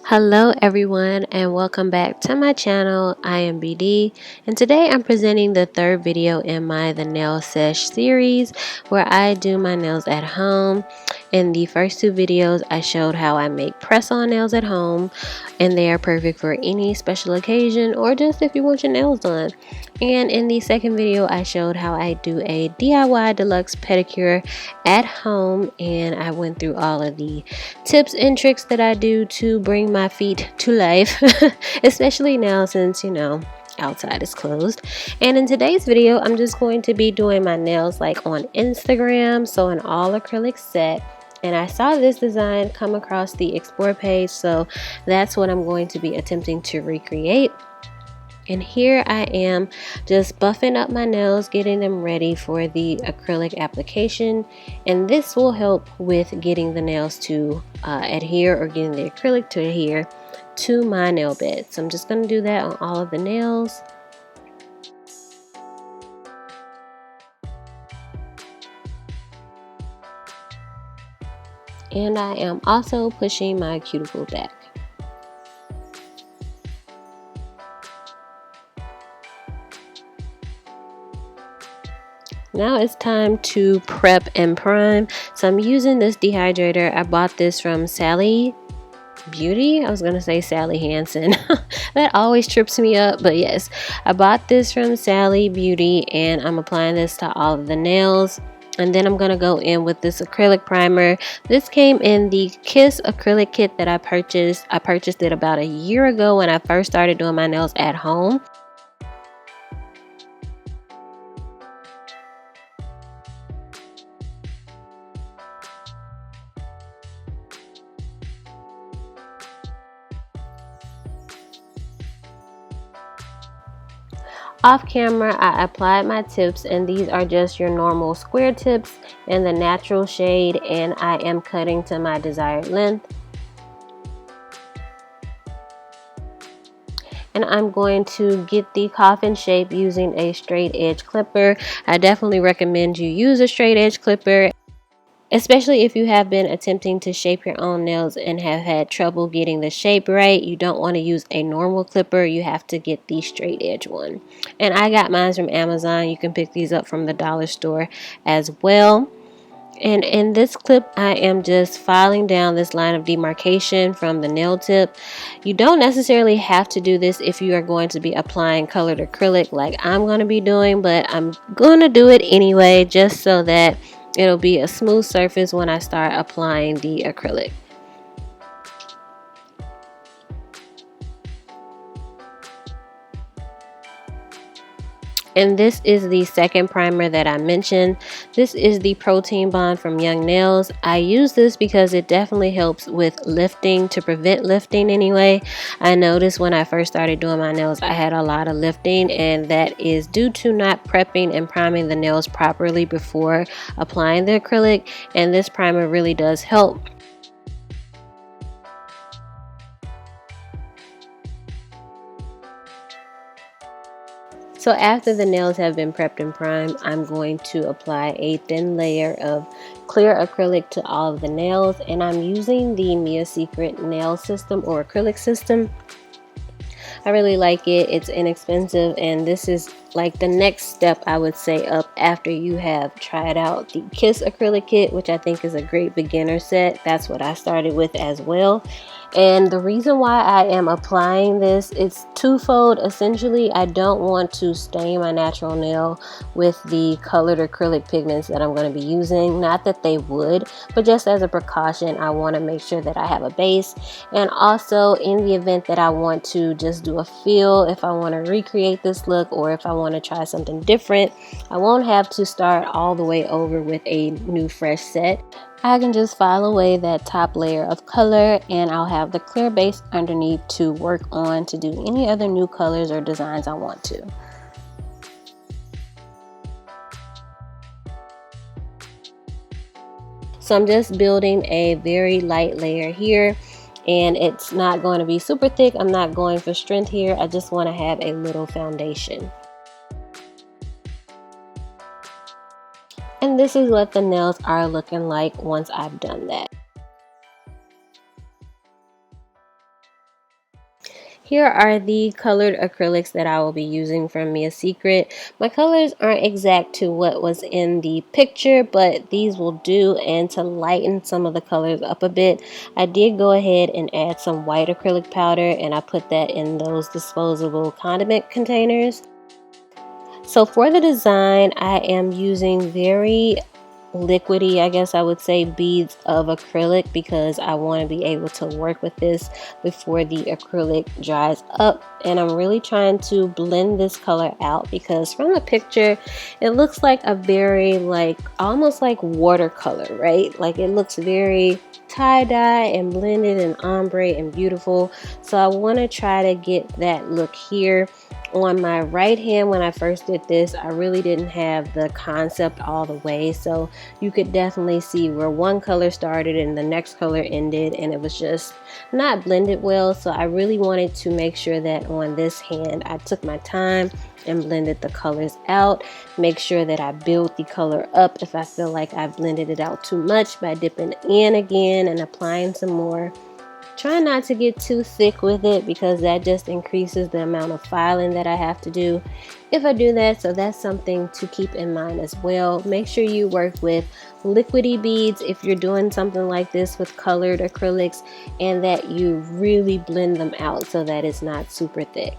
Hello everyone and welcome back to my channel. I am BD and today I'm presenting the third video in my The Nail Sesh series where I do my nails at home. In the first two videos I showed how I make press-on nails at home, and they are perfect for any special occasion or just if you want your nails done. And in the second video I showed how I do a DIY deluxe pedicure at home, and I went through all of the tips and tricks that I do to bring my feet to life especially now since outside is closed. And in today's video I'm just going to be doing my nails like on Instagram, so an all acrylic set. And I saw this design come across the explore page, so that's what I'm going to be attempting to recreate. And here I am just buffing up my nails, getting them ready for the acrylic application, and this will help with getting the nails to adhere, or getting the acrylic to adhere to my nail bed. So I'm just going to do that on all of the nails. And I am also pushing my cuticle back. Now it's time to prep and prime. So I'm using this dehydrator. I bought this from Sally Beaute. I was gonna say Sally Hansen. That always trips me up, but yes, I bought this from Sally Beaute and I'm applying this to all of the nails. And then I'm gonna go in with this acrylic primer. This came in the Kiss Acrylic Kit that I purchased. I purchased it about a year ago when I first started doing my nails at home. Off camera, I applied my tips, and these are just your normal square tips in the natural shade, and I am cutting to my desired length. And I'm going to get the Coffin Shape using a straight edge clipper. I definitely recommend you use a straight edge clipper, especially if you have been attempting to shape your own nails and have had trouble getting the shape right. You don't want to use a normal clipper. You have to get the straight edge one. And I got mine from Amazon. You can pick these up from the dollar store as well. And in this clip, I am just filing down this line of demarcation from the nail tip. You don't necessarily have to do this if you are going to be applying colored acrylic like I'm going to be doing, but I'm going to do it anyway just so that it'll be a smooth surface when I start applying the acrylic. And this is the second primer that I mentioned. This is the Protein Bond from Young Nails. I use this because it definitely helps with lifting, to prevent lifting anyway. I noticed when I first started doing my nails I had a lot of lifting, and that is due to not prepping and priming the nails properly before applying the acrylic, and this primer really does help. So after the nails have been prepped and primed, I'm going to apply a thin layer of clear acrylic to all of the nails, and I'm using the Mia Secret nail system or acrylic system. I really like it. It's inexpensive, and this is like the next step, I would say, up after you have tried out the Kiss Acrylic Kit, which I think is a great beginner set. That's what I started with as well. And the reason why I am applying this, it's twofold. Essentially, I don't want to stain my natural nail with the colored acrylic pigments that I'm going to be using. Not that they would, but just as a precaution, I want to make sure that I have a base. And also, in the event that I want to just do a feel, if I want to recreate this look or if I want to try something different, I won't have to start all the way over with a new fresh set. I can just file away that top layer of color, and I'll have the clear base underneath to work on to do any other new colors or designs I want to. So I'm just building a very light layer here, and it's not going to be super thick. I'm not going for strength here. I just want to have a little foundation. And this is what the nails are looking like once I've done that. Here are the colored acrylics that I will be using from Mia Secret. My colors aren't exact to what was in the picture, but these will do. And to lighten some of the colors up a bit, I did go ahead and add some white acrylic powder, and I put that in those disposable condiment containers. So for the design, I am using very liquidy, I guess I would say, beads of acrylic, because I want to be able to work with this before the acrylic dries up. And I'm really trying to blend this color out, because from the picture it looks like a very almost like watercolor, right? Like it looks very tie-dye and blended and ombre and beautiful. So I want to try to get that look here. On my right hand, when I first did this, I really didn't have the concept all the way, so you could definitely see where one color started and the next color ended, and it was just not blended well. So I really wanted to make sure that on this hand I took my time and blended the colors out, make sure that I build the color up if I feel like I blended it out too much by dipping in again and applying some more. Try not to get too thick with it, because that just increases the amount of filing that I have to do if I do that. So that's something to keep in mind as well. Make sure you work with liquidy beads if you're doing something like this with colored acrylics, and that you really blend them out so that it's not super thick.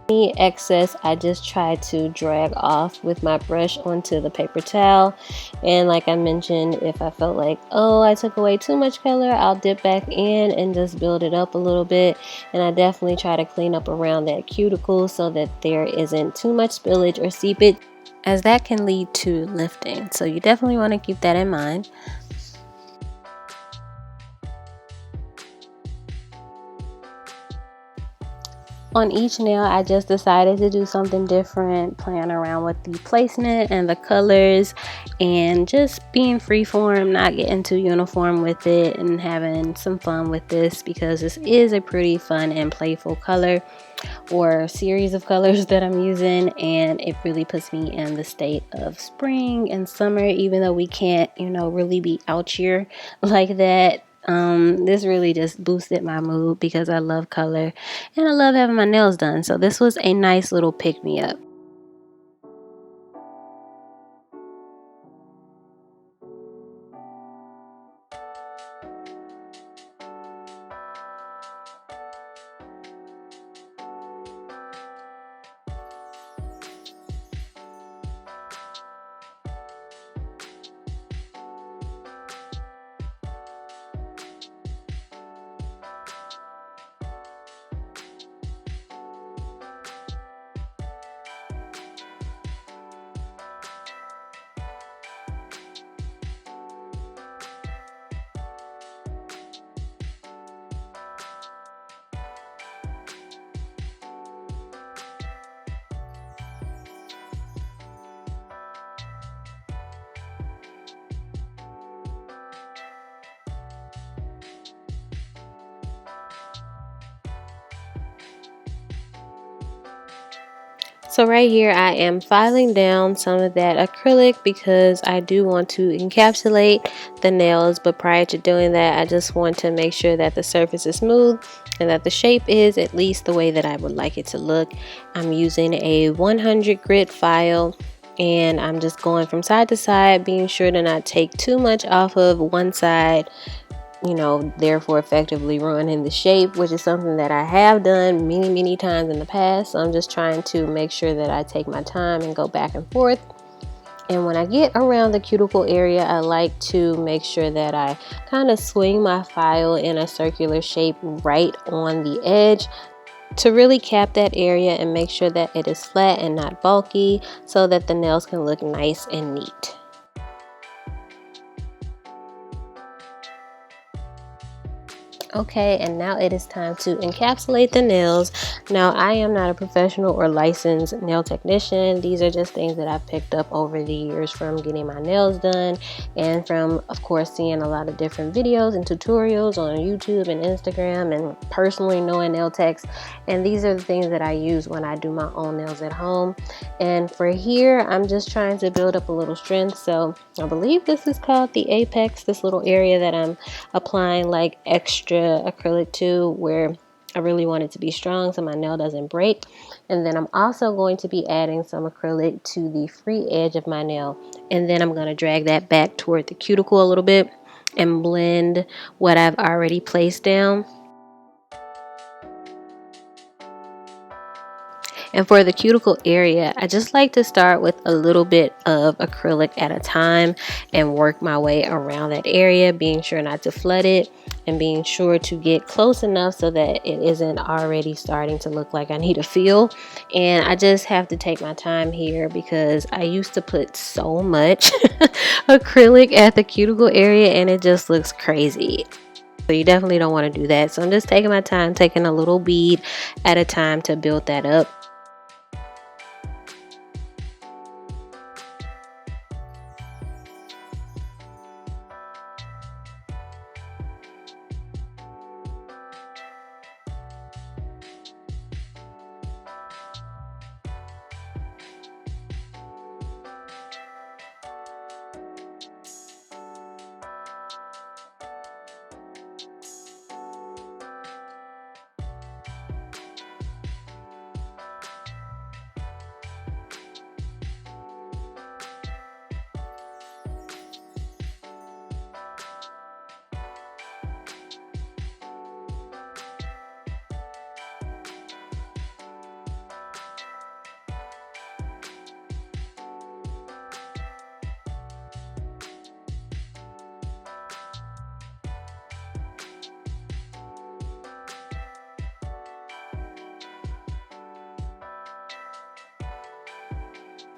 Any excess I just try to drag off with my brush onto the paper towel. And like I mentioned, if I felt like, oh, I took away too much color, I'll dip back in and just build it up a little bit. And I definitely try to clean up around that cuticle so that there isn't too much spillage or seepage, as that can lead to lifting. So you definitely want to keep that in mind. On each nail, I just decided to do something different, playing around with the placement and the colors, and just being freeform, not getting too uniform with it, and having some fun with this, because this is a pretty fun and playful color or series of colors that I'm using, and it really puts me in the state of spring and summer, even though we can't, really be out here like that. This really just boosted my mood, because I love color and I love having my nails done. So this was a nice little pick-me-up. So right here I am filing down some of that acrylic, because I do want to encapsulate the nails, but prior to doing that I just want to make sure that the surface is smooth and that the shape is at least the way that I would like it to look. I'm using a 100 grit file, and I'm just going from side to side, being sure to not take too much off of one side, therefore effectively ruining the shape, which is something that I have done many times in the past. So I'm just trying to make sure that I take my time and go back and forth. And when I get around the cuticle area, I like to make sure that I kind of swing my file in a circular shape right on the edge to really cap that area and make sure that it is flat and not bulky, so that the nails can look nice and neat. Okay, and now it is time to encapsulate the nails. Now, I am not a professional or licensed nail technician. These are just things that I've picked up over the years from getting my nails done and from, of course, seeing a lot of different videos and tutorials on YouTube and Instagram and personally knowing nail techs. And these are the things that I use when I do my own nails at home. And for here, I'm just trying to build up a little strength. So I believe this is called the apex, this little area that I'm applying like extra acrylic to, where I really want it to be strong so my nail doesn't break. And then I'm also going to be adding some acrylic to the free edge of my nail, and then I'm going to drag that back toward the cuticle a little bit and blend what I've already placed down. And for the cuticle area, I just like to start with a little bit of acrylic at a time and work my way around that area, being sure not to flood it and being sure to get close enough so that it isn't already starting to look like I need a fill. And I just have to take my time here because I used to put so much acrylic at the cuticle area and it just looks crazy. So you definitely don't want to do that. So I'm just taking my time, taking a little bead at a time to build that up.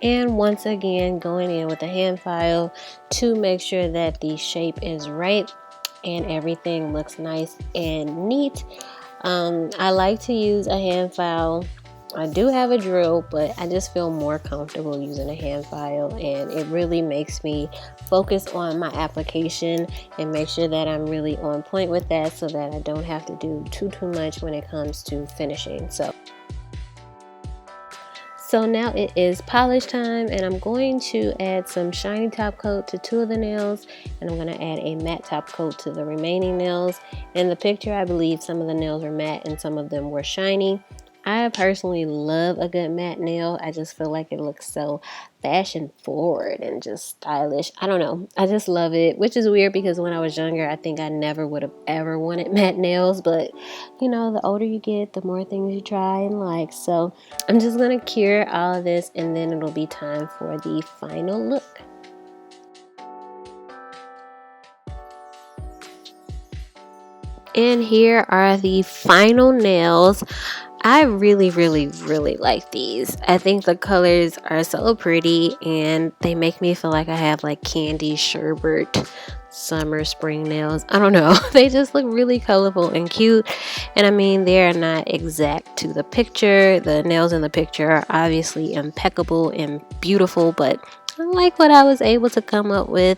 And once again, going in with a hand file to make sure that the shape is right and everything looks nice and neat. I like to use a hand file. I do have a drill, but I just feel more comfortable using a hand file, and it really makes me focus on my application and make sure that I'm really on point with that so that I don't have to do too much when it comes to finishing. So now it is polish time, and I'm going to add some shiny top coat to 2 of the nails, and I'm going to add a matte top coat to the remaining nails. In the picture, I believe some of the nails were matte and some of them were shiny. I personally love a good matte nail. I just feel like it looks so fashion forward and just stylish. I don't know. I just love it, which is weird because when I was younger, I think I never would have ever wanted matte nails. But, you know, the older you get, the more things you try and like. So I'm just going to cure all of this, and then it'll be time for the final look. And here are the final nails. I really like these. I think the colors are so pretty and they make me feel like I have like candy sherbet summer spring nails. I don't know. They just look really colorful and cute. And I mean, they're not exact to the picture. The nails in the picture are obviously impeccable and beautiful, but I like what I was able to come up with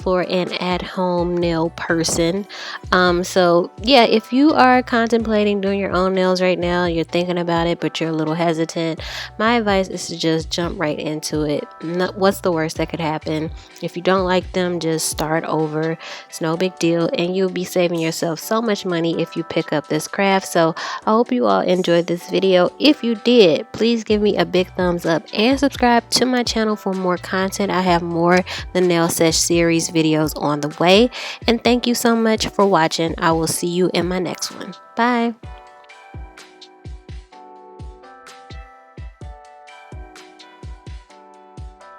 for an at-home nail person. So yeah, if you are contemplating doing your own nails right now, you're thinking about it but you're a little hesitant, my advice is to just jump right into it. What's the worst that could happen? If you don't like them, just start over. It's no big deal, and you'll be saving yourself so much money if you pick up this craft. So I hope you all enjoyed this video. If you did, please give me a big thumbs up and subscribe to my channel for more content. I have more The Nail Sesh series videos on the way. And thank you so much for watching. I will see you in my next one. Bye.